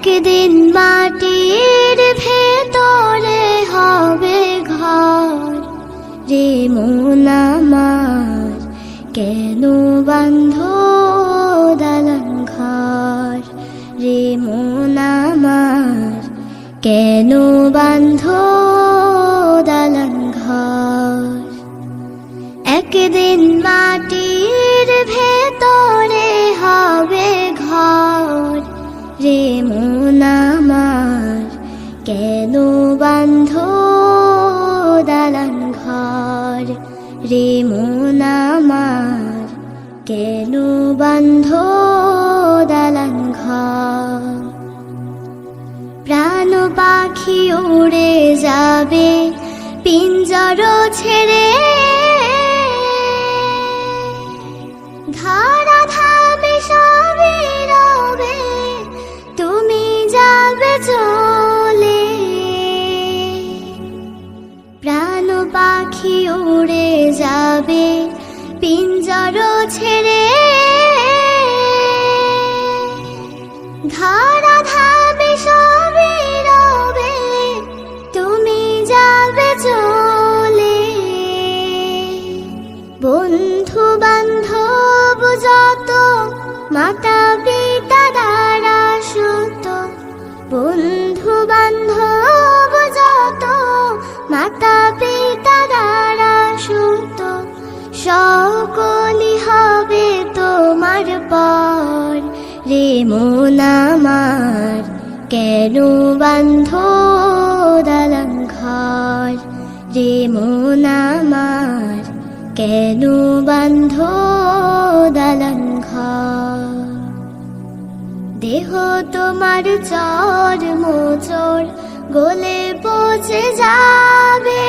একদিন মাটির ভেতরে হবে ঘর রে মন আমার, কেন বাঁধো দালান ঘর রে মন আমার, কেন বাঁধো দালান ঘর। একদিন মাটির ভেতরে হবে ঘর রে মন আমার, কেন বাঁধো দালান ঘর রে মন আমার, কেন বাঁধো দালান ঘর। প্রাণ পাখি উড়ে যাবে পিঞ্জর ছেড়ে, ধরা ধামে সবই রবে, তুমি যাবে চলে। প্রাণ পাখি উড়ে যাবে পিঞ্জর ছেড়ে, ধরা ধামে সবই রবে, তুমি যাবে চলে। বন্ধু বান্ধব যত, মাতা পিতা দ্বারা সুত, বন্ধু বান্ধব যত, মাতা পিতা দ্বারা সুত, সকলই হবে তোমার পর রে মন আমার, কেন বাঁধো দালান ঘর রে মন আমার, কেন বাঁধো দালান ঘর। দেহ তোমার চর মোচর গলে পচে যাবে,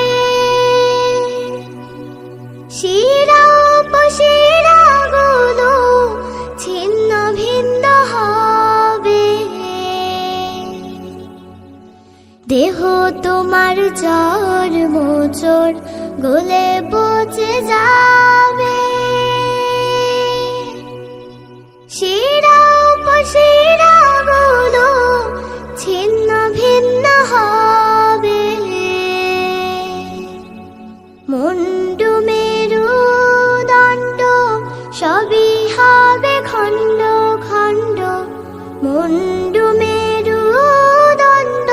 শিরা উপশিরা গুলো ছিন্ন ভিন্ন হবে। দেহ তোমার চর মোচর গলে পচে যাবে, শিরা উপশিরা গুলো ছিন্ন ভিন্ন হবে। মুন্ডু মেরু দণ্ড সবই হবে খণ্ড খণ্ড, মুন্ডু মেরু দণ্ড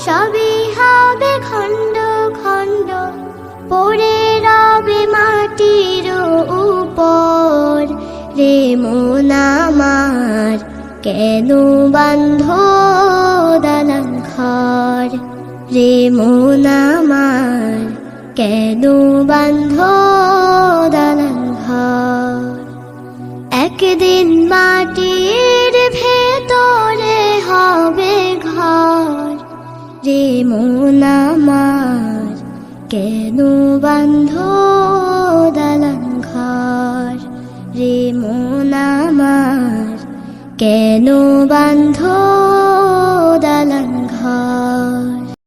সবই হবে খণ্ড খণ্ড, পড়ে রবে মাটির উপর রে মন আমার, কেন বাঁধো দালান ঘর রে মন আমার, কেন বাঁধো দালান ঘর। একদিন মাটির ভেতরে হবে ঘর রে মন আমার, কেন বাঁধো দালান ঘর রে মন আমার, কেন বাঁধো